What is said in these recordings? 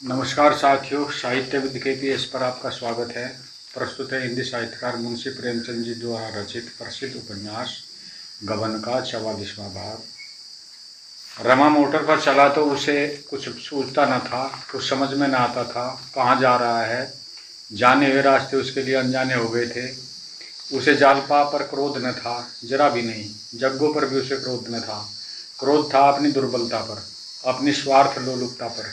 नमस्कार साथियों, साहित्य विद KPS पर आपका स्वागत है। प्रस्तुत है हिंदी साहित्यकार मुंशी प्रेमचंद जी द्वारा रचित प्रसिद्ध उपन्यास गबन का 44वां भाग। रमा मोटर पर चला तो उसे कुछ सूझता न था, कुछ समझ में न आता था कहाँ जा रहा है। जाने हुए रास्ते उसके लिए अनजाने हो गए थे। उसे जालपा पर क्रोध न था, जरा भी नहीं। जग्गू पर भी उसे क्रोध न था। क्रोध था अपनी दुर्बलता पर, अपनी स्वार्थ लोलुपता पर,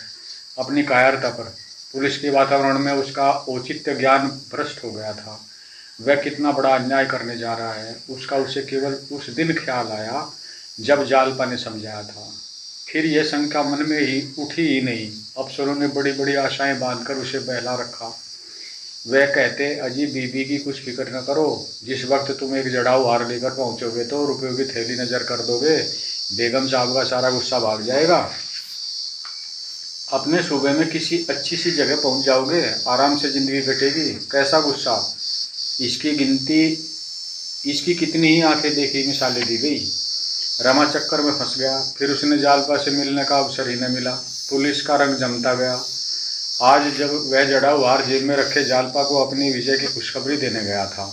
अपनी कायरता पर। पुलिस के वातावरण में उसका औचित्य ज्ञान भ्रष्ट हो गया था। वह कितना बड़ा अन्याय करने जा रहा है, उसका उसे केवल उस दिन ख्याल आया जब जालपा ने समझाया था। फिर यह शंका मन में ही उठी ही नहीं। अफसरों ने बड़ी बड़ी आशाएं बांधकर उसे बहला रखा। वह कहते, अजी बीबी की कुछ फिक्र न करो, जिस वक्त तुम एक जड़ाऊ हार लेकर पहुंचोगे तो रुपयों की थैली नजर कर दोगे, बेगम साहब का सारा गुस्सा भाग जाएगा। अपने सूबे में किसी अच्छी सी जगह पहुंच जाओगे, आराम से जिंदगी कटेगी। कैसा गुस्सा! इसकी कितनी ही आंखें देखी मिसालें दी गई। रमा चक्कर में फंस गया। फिर उसने जालपा से मिलने का अवसर ही न मिला। पुलिस का रंग जमता गया। आज जब वह जड़ाऊ हार जेब में रखे जालपा को अपनी विजय की खुशखबरी देने गया था,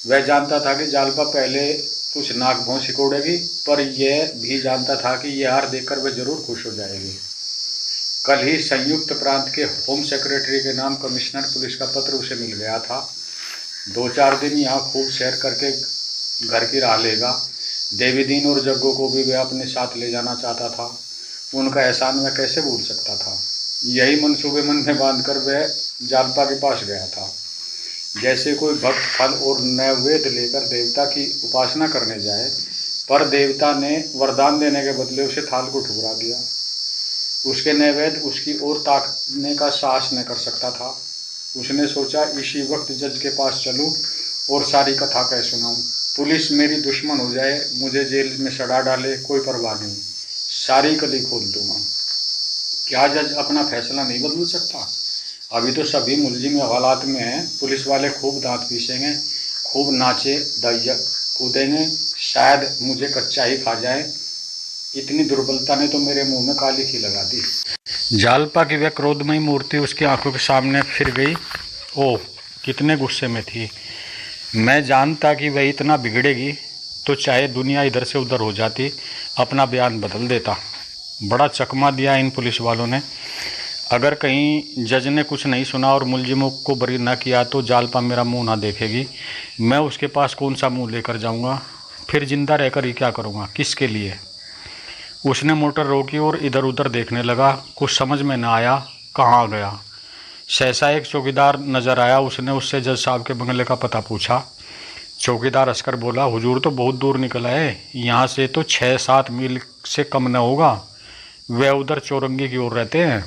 वह जानता था कि जालपा पहले कुछ नाक भौं सिकोड़ेगी, पर यह भी जानता था कि यह हार देखकर वह जरूर खुश हो जाएगी। कल ही संयुक्त प्रांत के होम सेक्रेटरी के नाम कमिश्नर पुलिस का पत्र उसे मिल गया था। 2-4 दिन यहाँ खूब सैर करके घर की राह लेगा। देवीदीन और जग्गू को भी वह अपने साथ ले जाना चाहता था। उनका एहसान वह कैसे भूल सकता था। यही मंसूबे मन में बांधकर वह जालपा के पास गया था। जैसे कोई भक्त फल और नैवेद्य लेकर देवता की उपासना करने जाए, पर देवता ने वरदान देने के बदले उसे थाल को ठुकरा दिया। उसके नैवेद्य उसकी ओर ताकने का साहस न कर सकता था। उसने सोचा, इसी वक्त जज के पास चलूं और सारी कथा कह सुनाऊं। पुलिस मेरी दुश्मन हो जाए, मुझे जेल में सड़ा डाले, कोई परवाह नहीं, सारी कली खोल दूंगा। क्या जज अपना फैसला नहीं बदल सकता? अभी तो सभी मुलजिम हवालात में हैं। पुलिस वाले खूब दांत पीसेंगे, खूब नाचे कूदेंगे, शायद मुझे कच्चा ही खा जाए। इतनी दुर्बलता ने तो मेरे मुंह में काली खी लगा दी। जालपा की वह क्रोधमयी मूर्ति उसकी आंखों के सामने फिर गई। ओह, कितने गुस्से में थी! मैं जानता कि वह इतना बिगड़ेगी तो चाहे दुनिया इधर से उधर हो जाती, अपना बयान बदल देता। बड़ा चकमा दिया इन पुलिस वालों ने। अगर कहीं जज ने कुछ नहीं सुना और मुलजिमों को बरी न किया तो जालपा मेरा मुंह ना देखेगी। मैं उसके पास कौन सा मुंह लेकर जाऊंगा? फिर जिंदा रहकर ही क्या करूंगा? किसके लिए? उसने मोटर रोकी और इधर उधर देखने लगा। कुछ समझ में न आया कहाँ गया। सहसा एक चौकीदार नजर आया। उसने उससे जज साहब के बंगले का पता पूछा। चौकीदार हंसकर बोला, हुजूर तो बहुत दूर निकला है, यहाँ से तो 6-7 मील से कम न होगा। वह उधर चौरंगी की ओर रहते हैं।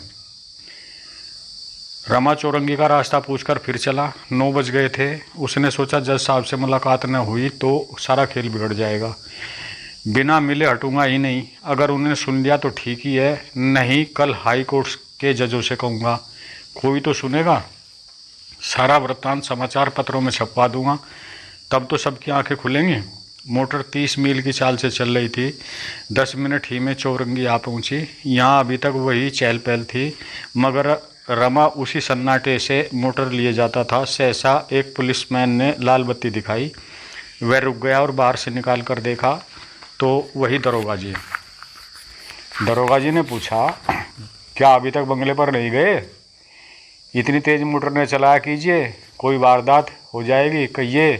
रमा चौरंगी का रास्ता पूछकर फिर चला। 9 बज गए थे। उसने सोचा, जज साहब से मुलाकात न हुई तो सारा खेल बिगड़ जाएगा। बिना मिले हटूंगा ही नहीं। अगर उन्होंने सुन लिया तो ठीक ही है, नहीं कल हाई कोर्ट के जजों से कहूँगा, कोई तो सुनेगा। सारा वृत्तांत समाचार पत्रों में छपवा दूंगा, तब तो सबकी आंखें खुलेंगी। मोटर 30 मील की चाल से चल रही थी। 10 मिनट ही में चौरंगी आ पहुंची। यहाँ अभी तक वही चहल पहल थी, मगर रमा उसी सन्नाटे से मोटर लिए जाता था। सहसा एक पुलिसमैन ने लाल बत्ती दिखाई। वह रुक गया और बाहर से निकाल कर देखा तो वही दरोगा जी ने पूछा, क्या अभी तक बंगले पर नहीं गए? इतनी तेज मोटर ने चलाया कीजिए, कोई वारदात हो जाएगी। कहिए,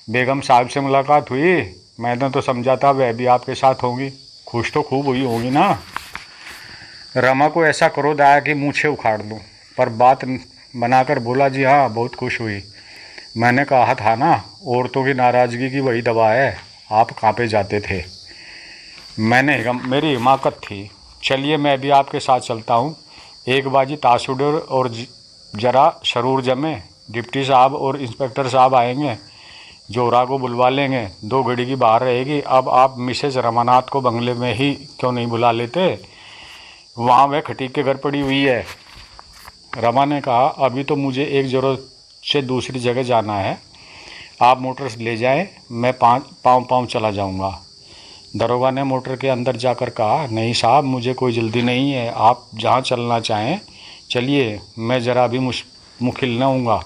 बेगम साहब से मुलाकात हुई? मैंने तो समझा था वह भी आपके साथ होंगी। खुश तो खूब हुई होगी ना? रमा को ऐसा क्रोध आया कि मूछें उखाड़ लूँ, पर बात बनाकर बोला, जी हाँ, बहुत खुश हुई। मैंने कहा था ना, औरतों की नाराज़गी की वही दवा है। आप कांपे जाते थे। मेरी हिमाकत थी। चलिए मैं भी आपके साथ चलता हूँ। एक बाजी ताश उड़े और जरा शरूर जमे। डिप्टी साहब और इंस्पेक्टर साहब आएंगे, जोरा को बुलवा लेंगे, 2 घड़ी की बाहर रहेगी। अब आप मिसेज रमानाथ को बंगले में ही क्यों नहीं बुला लेते? वहाँ वह खटीक के घर पड़ी हुई है। रमा ने कहा, अभी तो मुझे एक ज़रूरत से दूसरी जगह जाना है। आप मोटर ले जाएं, मैं पाँव चला जाऊंगा। दरोगा ने मोटर के अंदर जाकर कहा, नहीं साहब, मुझे कोई जल्दी नहीं है, आप जहाँ चलना चाहें चलिए मैं ज़रा भी मुखिल न हूँगा।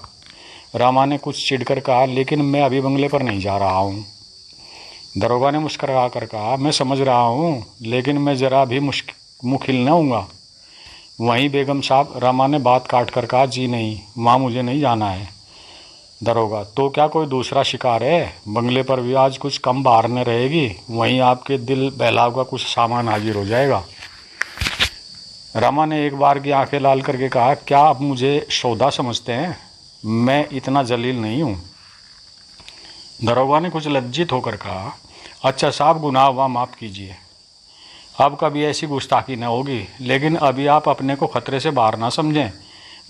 रमा ने कुछ चिढ़कर कहा, लेकिन मैं अभी बंगले पर नहीं जा रहा हूँ। दरोगा ने मुस्करा कर कहा, मैं समझ रहा हूँ, लेकिन मैं ज़रा भी मुखिल न हूँगा। वहीं बेगम साहब, रमा ने बात काट कर कहा, जी नहीं, वहाँ मुझे नहीं जाना है। दरोगा, तो क्या कोई दूसरा शिकार है? बंगले पर भी आज कुछ कम बाहर न रहेगी, वहीं आपके दिल बहलाव का कुछ सामान हाजिर हो जाएगा। रमा ने एक बार की आंखें लाल करके कहा, क्या आप मुझे सौदा समझते हैं? मैं इतना जलील नहीं हूँ। दरोगा ने कुछ लज्जित होकर कहा, अच्छा साहब, गुनाह हुआ, माफ़ कीजिए, अब कभी ऐसी गुस्ताखी न होगी, लेकिन अभी आप अपने को खतरे से बाहर ना समझें।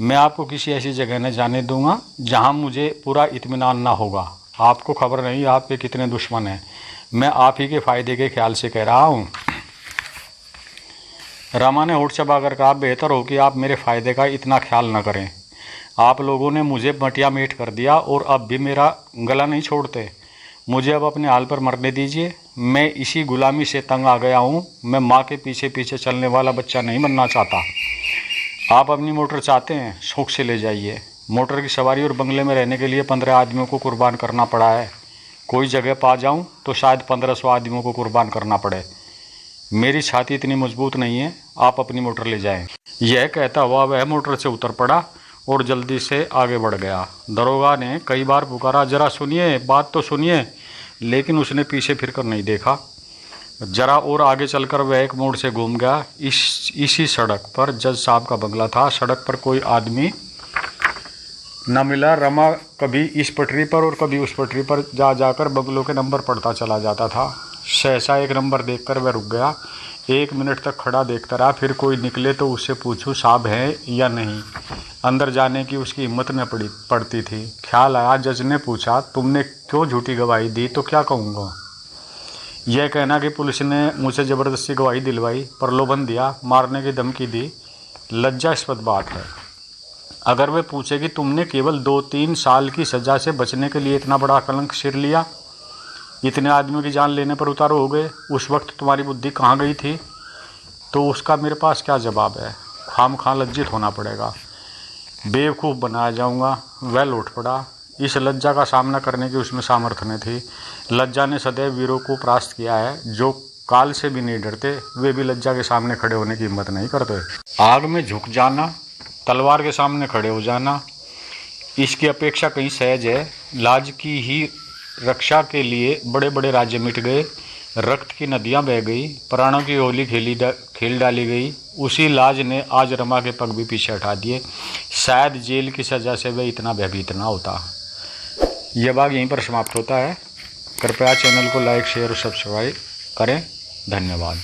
मैं आपको किसी ऐसी जगह न जाने दूंगा जहां मुझे पूरा इत्मीनान ना होगा। आपको खबर नहीं आपके कितने दुश्मन हैं। मैं आप ही के फ़ायदे के ख्याल से कह रहा हूँ। रमा ने होठ चबाकर कहा, बेहतर हो कि आप मेरे फ़ायदे का इतना ख्याल न करें। आप लोगों ने मुझे मटिया मेट कर दिया और अब भी मेरा गला नहीं छोड़ते। मुझे अब अपने हाल पर मरने दीजिए। मैं इसी गुलामी से तंग आ गया हूँ। मैं माँ के पीछे पीछे चलने वाला बच्चा नहीं बनना चाहता। आप अपनी मोटर चाहते हैं, शौक से ले जाइए। मोटर की सवारी और बंगले में रहने के लिए 15 आदमियों को कुर्बान करना पड़ा है। कोई जगह पा जाऊँ तो शायद 1500 आदमियों को कुर्बान करना पड़े। मेरी छाती इतनी मजबूत नहीं है। आप अपनी मोटर ले जाएं। यह कहता हुआ वह मोटर से उतर पड़ा और जल्दी से आगे बढ़ गया। दरोगा ने कई बार पुकारा, जरा सुनिए, बात तो सुनिए, लेकिन उसने पीछे फिरकर नहीं देखा। जरा और आगे चलकर वह एक मोड़ से घूम गया। इसी सड़क पर जज साहब का बंगला था। सड़क पर कोई आदमी न मिला। रमा कभी इस पटरी पर और कभी उस पटरी पर जाकर बंगलों के नंबर पढ़ता चला जाता था। सहसा एक नंबर देखकर वह रुक गया। 1 मिनट तक खड़ा देखता रहा। फिर कोई निकले तो उससे पूछूं, साहब है या नहीं। अंदर जाने की उसकी हिम्मत न पड़ती थी। ख्याल आया, जज ने पूछा, तुमने क्यों झूठी गवाही दी? तो क्या कहूँगा? यह कहना कि पुलिस ने मुझसे ज़बरदस्ती गवाही दिलवाई, प्रलोभन दिया, मारने की धमकी दी, लज्जास्पद बात है। अगर वे पूछे कि तुमने केवल 2-3 साल की सज़ा से बचने के लिए इतना बड़ा कलंक सिर लिया, इतने आदमियों की जान लेने पर उतारू हो गए, उस वक्त तुम्हारी बुद्धि कहाँ गई थी? तो उसका मेरे पास क्या जवाब है? खामखा लज्जित होना पड़ेगा, बेवकूफ़ बनाया जाऊँगा। वह लौट पड़ा। इस लज्जा का सामना करने की उसमें सामर्थ्य न थी। लज्जा ने सदैव वीरों को परास्त किया है। जो काल से भी नहीं डरते, वे भी लज्जा के सामने खड़े होने की हिम्मत नहीं करते। आग में झुक जाना, तलवार के सामने खड़े हो जाना, इसकी अपेक्षा कहीं सहज है। लाज की ही रक्षा के लिए बड़े बड़े राज्य मिट गए, रक्त की नदियां बह गई, प्राणों की होली खेल डाली गई। उसी लाज ने आज रमा के पग भी पीछे हटा दिए। शायद जेल की सज़ा से वह इतना भयभीत ना होता। यह भाग यहीं पर समाप्त होता है। कृपया चैनल को लाइक, शेयर और सब्सक्राइब करें। धन्यवाद।